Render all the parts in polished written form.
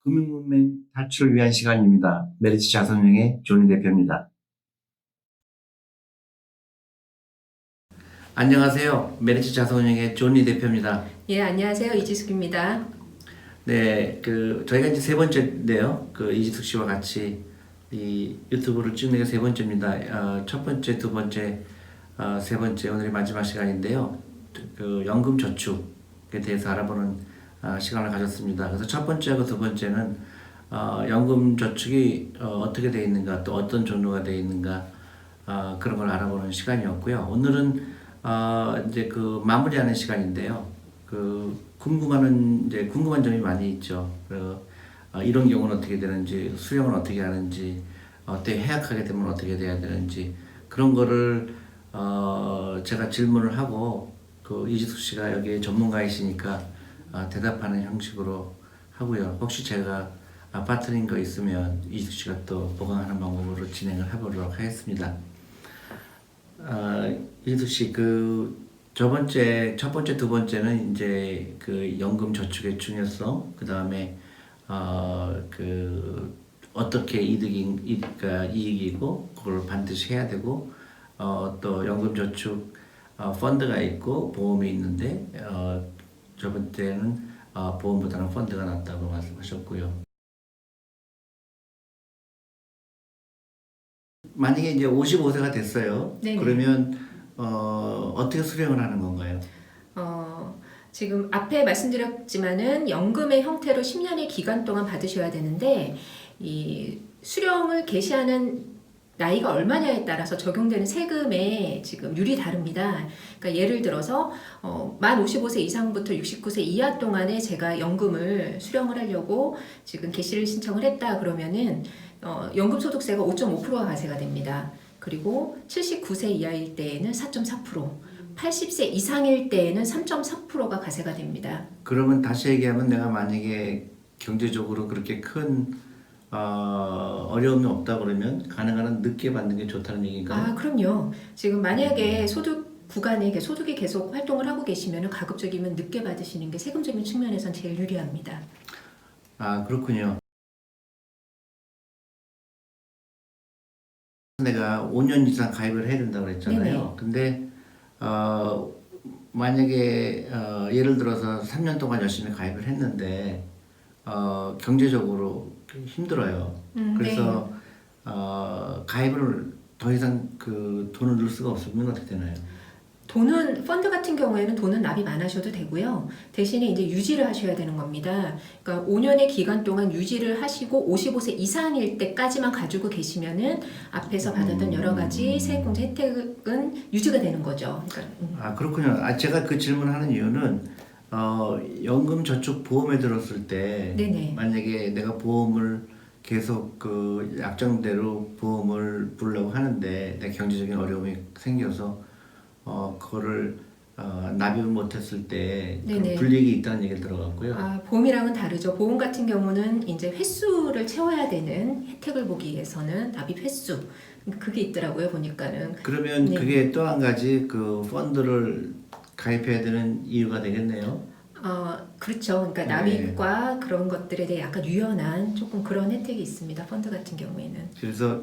금융문맹 탈출을 위한 시간입니다. 메리츠 자산운용의 조니 대표입니다. 안녕하세요. 메리츠 자산운용의 조니 대표입니다. 예, 안녕하세요. 이지숙입니다. 네, 저희가 이제 세 번째인데요. 이지숙 씨와 같이 이 유튜브를 찍는 게 세 번째입니다. 첫 번째, 두 번째, 세 번째 오늘이 마지막 시간인데요. 연금 저축에 대해서 알아보는 시간을 가졌습니다. 그래서 첫 번째하고 두 번째는 연금 저축이 어떻게 되어 있는가, 또 어떤 종류가 되어 있는가, 그런 걸 알아보는 시간이었고요. 오늘은 이제 마무리하는 시간인데요. 궁금한 점이 많이 있죠. 이런 경우는 어떻게 되는지, 수령은 어떻게 하는지, 어떻게 해약하게 되면 어떻게 돼야 되는지, 그런 거를 제가 질문을 하고 이지숙 씨가 여기 전문가이시니까 대답하는 형식으로 하고요. 혹시 제가 빠뜨린 거 있으면 이지숙 씨가 또 보강하는 방법으로 진행을 해보도록 하겠습니다. 이지숙 씨, 첫 번째, 두 번째는 이제 연금 저축의 중요성, 그 다음에 어떻게 이익이고 그걸 반드시 해야 되고, 또 연금 저축 펀드가 있고 보험이 있는데, 첫 번째는 보험보다는 펀드가 낫다고 말씀하셨고요. 만약에 이제 55세가 됐어요. 네네. 그러면 어떻게 수령을 하는 건가요? 지금 앞에 말씀드렸지만은 연금의 형태로 10년의 기간 동안 받으셔야 되는데, 이 수령을 개시하는 나이가 얼마냐에 따라서 적용되는 세금의 지금 율이 다릅니다. 그러니까 예를 들어서 만 55세 이상부터 69세 이하 동안에 제가 연금을 수령을 하려고 지금 개시를 신청을 했다 그러면은 연금소득세가 5.5%가 과세가 됩니다. 그리고 79세 이하일 때에는 4.4%, 80세 이상일 때에는 3.4%가 과세가 됩니다. 그러면 다시 얘기하면 내가 만약에 경제적으로 그렇게 큰 어려움이 없다 그러면 가능한 한 늦게 받는 게 좋다는 얘기인가요? 그럼요. 지금 만약에 소득 구간에 소득이 계속 활동을 하고 계시면 가급적이면 늦게 받으시는 게 세금적인 측면에선 제일 유리합니다. 그렇군요. 내가 5년 이상 가입을 해야 된다고 그랬잖아요. 네네. 근데 만약에 예를 들어서 3년 동안 열심히 가입을 했는데 경제적으로 힘들어요. 그래서 가입을 더 이상 돈을 넣을 수가 없으면 어떻게 되나요? 펀드 같은 경우에는 돈은 납입 안 하셔도 되고요. 대신에 이제 유지를 하셔야 되는 겁니다. 그러니까 5년의 기간 동안 유지를 하시고 55세 이상일 때까지만 가지고 계시면은 앞에서 받았던 여러 가지 세액공제 혜택은 유지가 되는 거죠. 그러니까, 그렇군요. 제가 그 질문하는 이유는 연금 저축 보험에 들었을 때 네네. 만약에 내가 보험을 계속 약정대로 보험을 부르려고 하는데 내 경제적인 어려움이 생겨서 그거를 납입을 못했을 때 네네. 불이익이 있다는 얘기를 들어갔고요. 보험이랑은 다르죠. 보험 같은 경우는 이제 횟수를 채워야 되는 혜택을 보기 위해서는 납입 횟수. 그게 있더라고요, 보니까는. 그러면 네. 그게 또 한 가지 펀드를 가입해야 되는 이유가 되겠네요. 그렇죠. 그러니까 네. 납입과 그런 것들에 대해 약간 유연한 조금 그런 혜택이 있습니다. 펀드 같은 경우에는. 그래서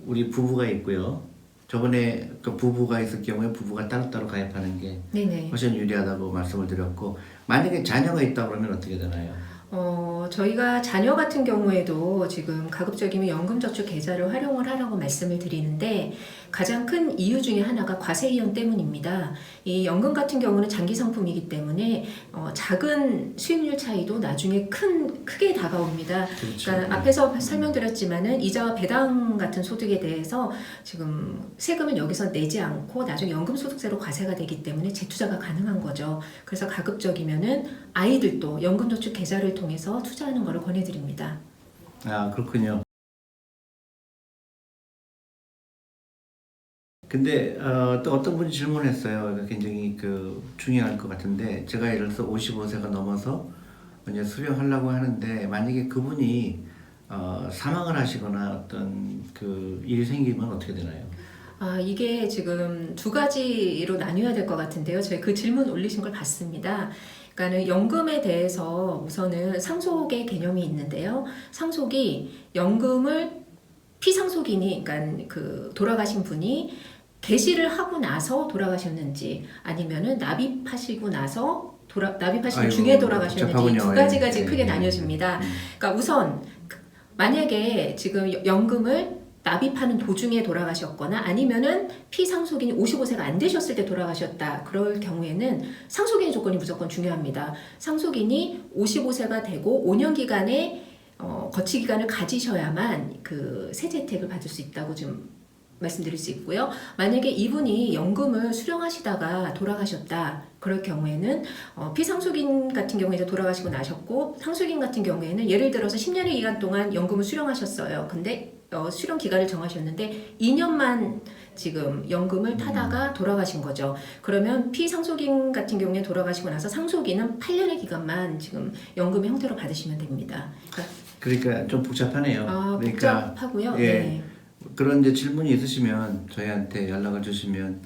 우리 부부가 있고요. 저번에 부부가 있을 경우에 부부가 따로따로 가입하는 게 네네. 훨씬 유리하다고 말씀을 드렸고, 만약에 자녀가 있다 그러면 어떻게 되나요? 저희가 자녀 같은 경우에도 지금 가급적이면 연금저축 계좌를 활용을 하라고 말씀을 드리는데 가장 큰 이유 중에 하나가 과세이연 때문입니다. 이 연금 같은 경우는 장기 상품이기 때문에 작은 수익률 차이도 나중에 크게 다가옵니다. 그렇죠. 그러니까 앞에서 설명드렸지만은 이자와 배당 같은 소득에 대해서 지금 세금을 여기서 내지 않고 나중에 연금소득세로 과세가 되기 때문에 재투자가 가능한 거죠. 그래서 가급적이면은 아이들도 연금저축 계좌를 통해서 투자하는 것을 권해드립니다. 그렇군요. 근데 또 어떤 분이 질문했어요. 굉장히 중요할 것 같은데, 제가 예를 들어서 55세가 넘어서 이제 수령하려고 하는데 만약에 그분이 사망을 하시거나 어떤 일이 생기면 어떻게 되나요? 이게 지금 두 가지로 나뉘어야 될 것 같은데요. 저희 그 질문 올리신 걸 봤습니다. 그러니까는 연금에 대해서 우선은 상속의 개념이 있는데요. 상속이 연금을 피상속인이, 그러니까 그 돌아가신 분이 개시를 하고 나서 돌아가셨는지 아니면은 납입하시고 나서 납입하신 중에 돌아가셨는지 복잡하군요. 두 가지가 예, 지금 예, 크게 예. 나뉘어집니다. 그러니까 우선 만약에 지금 연금을 납입하는 도중에 돌아가셨거나 아니면은 피상속인이 55세가 안 되셨을 때 돌아가셨다. 그럴 경우에는 상속인의 조건이 무조건 중요합니다. 상속인이 55세가 되고 5년 기간의 거치 기간을 가지셔야만 그 세제 혜택을 받을 수 있다고 좀 말씀드릴 수 있고요. 만약에 이분이 연금을 수령하시다가 돌아가셨다. 그럴 경우에는 피상속인 같은 경우에 이제 돌아가시고 나셨고 상속인 같은 경우에는 예를 들어서 10년의 기간 동안 연금을 수령하셨어요. 근데 수령 기간을 정하셨는데 2년만 지금 연금을 타다가 돌아가신 거죠. 그러면 피상속인 같은 경우에 돌아가시고 나서 상속인은 8년의 기간만 지금 연금의 형태로 받으시면 됩니다. 그러니까 좀 복잡하네요. 그러니까 복잡하고요. 예. 네. 그런 이제 질문이 있으시면 저희한테 연락을 주시면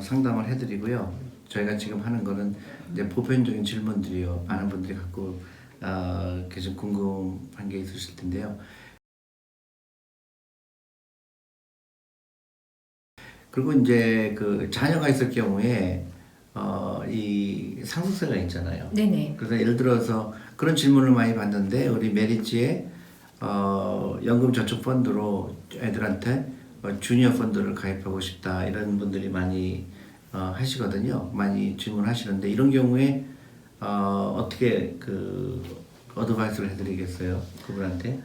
상담을 해드리고요. 저희가 지금 하는 거는 이제 보편적인 질문들이요. 많은 분들이 갖고 계속 궁금한 게 있으실 텐데요. 그리고 이제 그 자녀가 있을 경우에 이 상속세가 있잖아요. 네네. 그래서 예를 들어서 그런 질문을 많이 받는데 우리 메리츠에 연금 저축 펀드로 애들한테 주니어 펀드를 가입하고 싶다 이런 분들이 많이 하시거든요. 많이 질문하시는데 이런 경우에 어떻게 그 어드바이스를 해드리겠어요? 그분한테?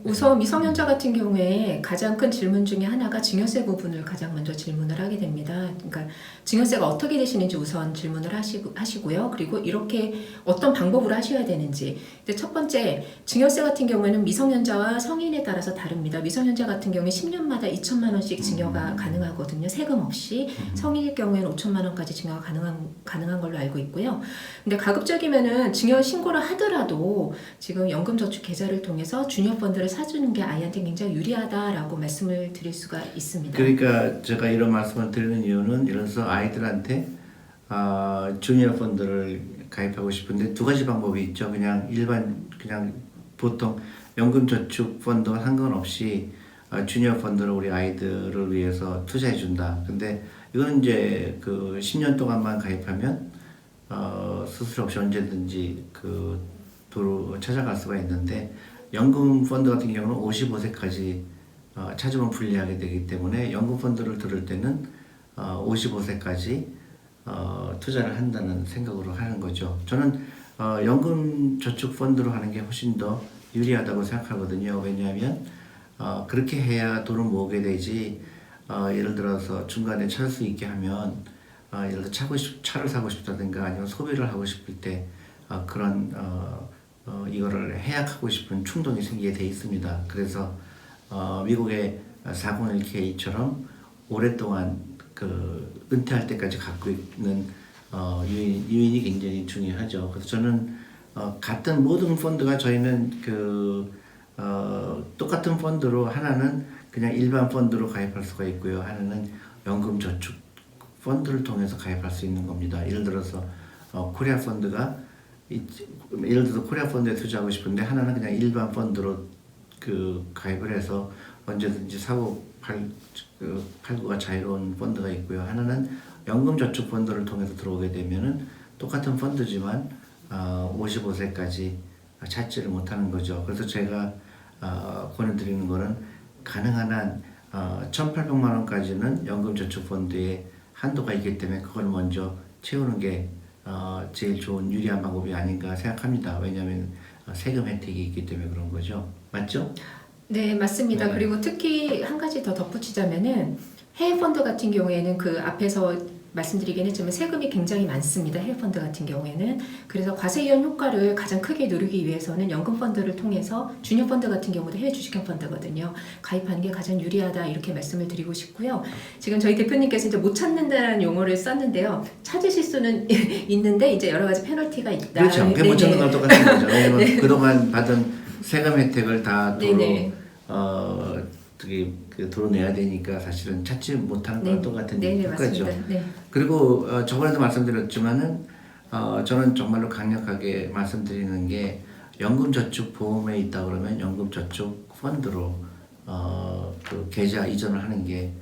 우선 미성년자 같은 경우에 가장 큰 질문 중에 하나가 증여세 부분을 가장 먼저 질문을 하게 됩니다. 그러니까 증여세가 어떻게 되시는지 우선 질문을 하시고요. 그리고 이렇게 어떤 방법으로 하셔야 되는지. 근데 첫 번째, 증여세 같은 경우에는 미성년자와 성인에 따라서 다릅니다. 미성년자 같은 경우에 10년마다 2천만 원씩 증여가 가능하거든요. 세금 없이. 성인일 경우에는 5천만 원까지 증여가 가능한 걸로 알고 있고요. 근데 가급적이면은 증여 신고를 하더라도 지금 연금저축 계좌를 통해서 주니어 펀드를 사주는 게 아이한테 굉장히 유리하다라고 말씀을 드릴 수가 있습니다. 그러니까 제가 이런 말씀을 드리는 이유는 예를 들어서 아이들한테 주니어 펀드를 가입하고 싶은데 두 가지 방법이 있죠. 그냥 보통 연금저축 펀드와 상관없이 주니어 펀드를 우리 아이들을 위해서 투자해 준다. 근데 이거는 이제 그 10년 동안만 가입하면 수수료 없이 언제든지 그 도로 찾아갈 수가 있는데 연금 펀드 같은 경우는 55세까지 찾으면 불리하게 되기 때문에 연금 펀드를 들을 때는 55세까지 투자를 한다는 생각으로 하는 거죠. 저는 연금 저축 펀드로 하는 게 훨씬 더 유리하다고 생각하거든요. 왜냐하면 그렇게 해야 돈을 모으게 되지. 예를 들어서 중간에 찰 수 있게 하면 예를 들어 차를 사고 싶다든가 아니면 소비를 하고 싶을 때 그런 이거를 해약하고 싶은 충동이 생기게 돼 있습니다. 그래서 미국의 401k처럼 오랫동안 그 은퇴할 때까지 갖고 있는 유인이 굉장히 중요하죠. 그래서 저는 같은 모든 펀드가 저희는 똑같은 펀드로 하나는 그냥 일반 펀드로 가입할 수가 있고요. 하나는 연금 저축 펀드를 통해서 가입할 수 있는 겁니다. 예를 들어서 코리아 펀드가 예를 들어서 코리아 펀드에 투자하고 싶은데 하나는 그냥 일반 펀드로 가입을 해서 언제든지 사고 팔고가 자유로운 펀드가 있고요. 하나는 연금 저축 펀드를 통해서 들어오게 되면은 똑같은 펀드지만 55세까지 찾지를 못하는 거죠. 그래서 제가 권해드리는 거는 가능한 한 1,800만 원까지는 연금 저축 펀드에 한도가 있기 때문에 그걸 먼저 채우는 게 제일 좋은 유리한 방법이 아닌가 생각합니다. 왜냐하면 세금 혜택이 있기 때문에 그런 거죠. 맞죠? 네, 맞습니다. 네. 그리고 특히 한 가지 더 덧붙이자면은 해외 펀드 같은 경우에는 그 앞에서 말씀드리긴 했지만 세금이 굉장히 많습니다. 해외 펀드 같은 경우에는. 그래서 과세이혼 효과를 가장 크게 누리기 위해서는 연금 펀드를 통해서 주니어 펀드 같은 경우도 해외 주식형 펀드거든요. 가입하는 게 가장 유리하다 이렇게 말씀을 드리고 싶고요. 지금 저희 대표님께서 이제 못 찾는다는 용어를 썼는데요. 찾으실 수는 있는데 이제 여러 가지 페널티가 있다. 그렇죠. 그게 못 찾는 건 똑같은 거죠. 왜냐면 그동안 받은 세금 혜택을 다 도로 어떻게 그 돈을 내야 되니까 사실은 찾지 못하는 거랑 똑같은 네, 거죠. 맞습니다. 네. 그리고 저번에도 말씀드렸지만은 저는 정말로 강력하게 말씀드리는 게 연금저축보험에 있다 그러면 연금저축 펀드로 그 계좌 이전을 하는 게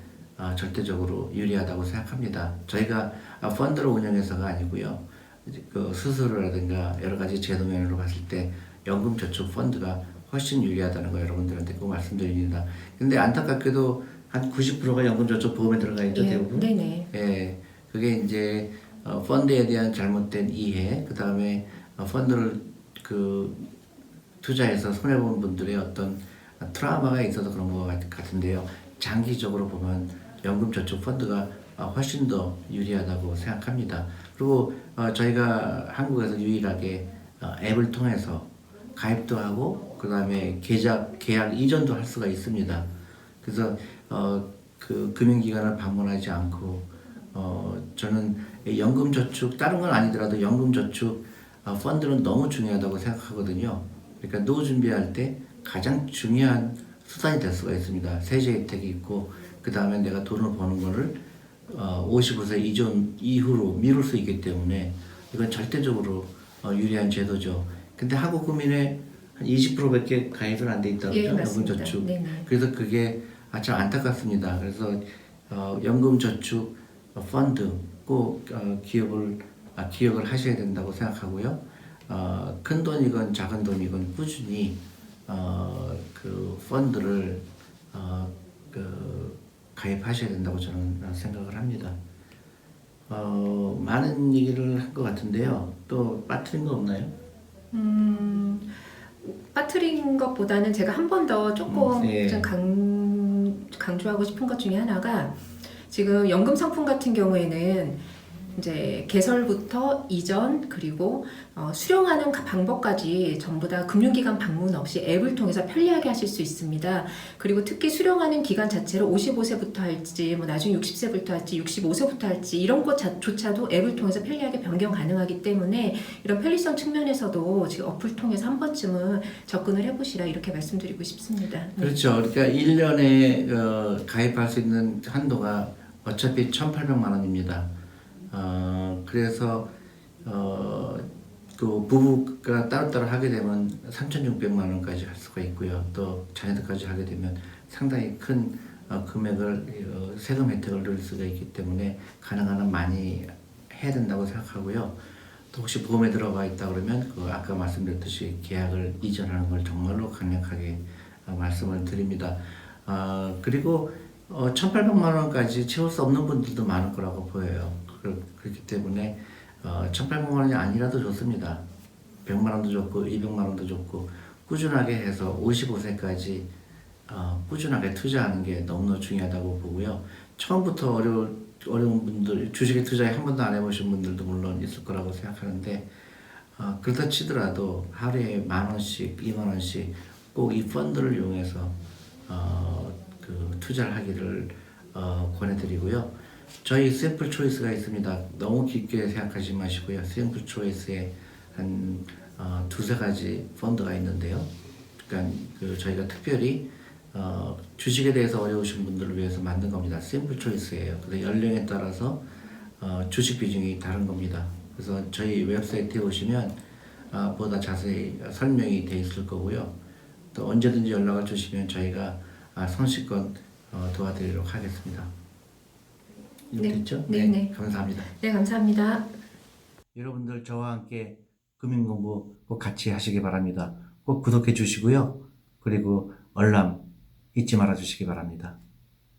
절대적으로 유리하다고 생각합니다. 저희가 펀드를 운영해서가 아니고요. 이제 그 수수료라든가 여러 가지 제도 면으로 봤을 때 연금저축 펀드가 훨씬 유리하다는 거 여러분들한테 꼭 말씀드립니다. 근데 안타깝게도 한 90%가 연금저축보험에 들어가 있죠, 대부분. 네네. 예, 그게 이제 펀드에 대한 잘못된 이해, 그 다음에 펀드를 그 투자해서 손해본 분들의 어떤 트라우마가 있어서 그런 것 같은데요. 장기적으로 보면 연금저축 펀드가 훨씬 더 유리하다고 생각합니다. 그리고 저희가 한국에서 유일하게 앱을 통해서 가입도 하고 그 다음에 계약 이전도 할 수가 있습니다. 그래서 그 금융기관을 방문하지 않고 저는 연금저축 다른 건 아니더라도 연금저축 펀드는 너무 중요하다고 생각하거든요. 그러니까 노후 준비할 때 가장 중요한 수단이 될 수가 있습니다. 세제 혜택이 있고 그 다음에 내가 돈을 버는 거를 55세 이전 이후로 미룰 수 있기 때문에 이건 절대적으로 유리한 제도죠. 근데 한국 국민의 한 20%밖에 가입은 안 돼 있다고 예, 그러죠. 맞습니다. 연금저축. 네네. 그래서 그게 참 안타깝습니다. 그래서 연금저축 펀드 꼭 기억을 하셔야 된다고 생각하고요. 큰 돈이건 작은 돈이건 꾸준히 그 펀드를 가입하셔야 된다고 저는 생각을 합니다. 많은 얘기를 한 것 같은데요. 또 빠뜨린 거 없나요? 빠뜨린 것보다는 제가 한 번 더 조금 네. 좀 강조하고 싶은 것 중에 하나가 지금 연금 상품 같은 경우에는 이제 개설부터 이전 그리고 수령하는 방법까지 전부 다 금융기관 방문 없이 앱을 통해서 편리하게 하실 수 있습니다. 그리고 특히 수령하는 기간 자체를 55세부터 할지 뭐 나중에 60세부터 할지 65세부터 할지 이런 것조차도 앱을 통해서 편리하게 변경 가능하기 때문에 이런 편리성 측면에서도 지금 어플 통해서 한 번쯤은 접근을 해보시라 이렇게 말씀드리고 싶습니다. 네. 그렇죠. 그러니까 1년에 가입할 수 있는 한도가 어차피 1,800만 원입니다. 그래서 그 부부가 따로따로 하게 되면 3,600만 원까지 할 수가 있고요. 또 자녀들까지 하게 되면 상당히 큰 금액을 세금 혜택을 누릴 수가 있기 때문에 가능한 한 많이 해야 된다고 생각하고요. 또 혹시 보험에 들어가 있다 그러면 그 아까 말씀드렸듯이 계약을 이전하는 걸 정말로 강력하게 말씀을 드립니다. 그리고 1,800만 원까지 채울 수 없는 분들도 많을 거라고 보여요. 그렇기 때문에 1,800만 원이 아니라도 좋습니다. 100만 원도 좋고 200만 원도 좋고 꾸준하게 해서 55세까지 꾸준하게 투자하는 게 너무나 중요하다고 보고요. 처음부터 어려운 분들, 주식에 투자에 한 번도 안 해보신 분들도 물론 있을 거라고 생각하는데 그렇다 치더라도 하루에 10,000원씩, 20,000원씩 꼭 이 펀드를 이용해서 그 투자를 하기를 권해드리고요. 저희 샘플 초이스가 있습니다. 너무 깊게 생각하지 마시고요. 샘플 초이스에 한 두세 가지 펀드가 있는데요. 그러니까 저희가 특별히 주식에 대해서 어려우신 분들을 위해서 만든 겁니다. 샘플 초이스예요. 근데 연령에 따라서 주식 비중이 다른 겁니다. 그래서 저희 웹사이트에 오시면 보다 자세히 설명이 되어 있을 거고요. 또 언제든지 연락을 주시면 저희가 성실껏 도와드리도록 하겠습니다. 이해됐죠? 네. 감사합니다. 네, 감사합니다. 여러분들 저와 함께 금융공부 꼭 같이 하시기 바랍니다. 꼭 구독해 주시고요. 그리고 알람 잊지 말아 주시기 바랍니다.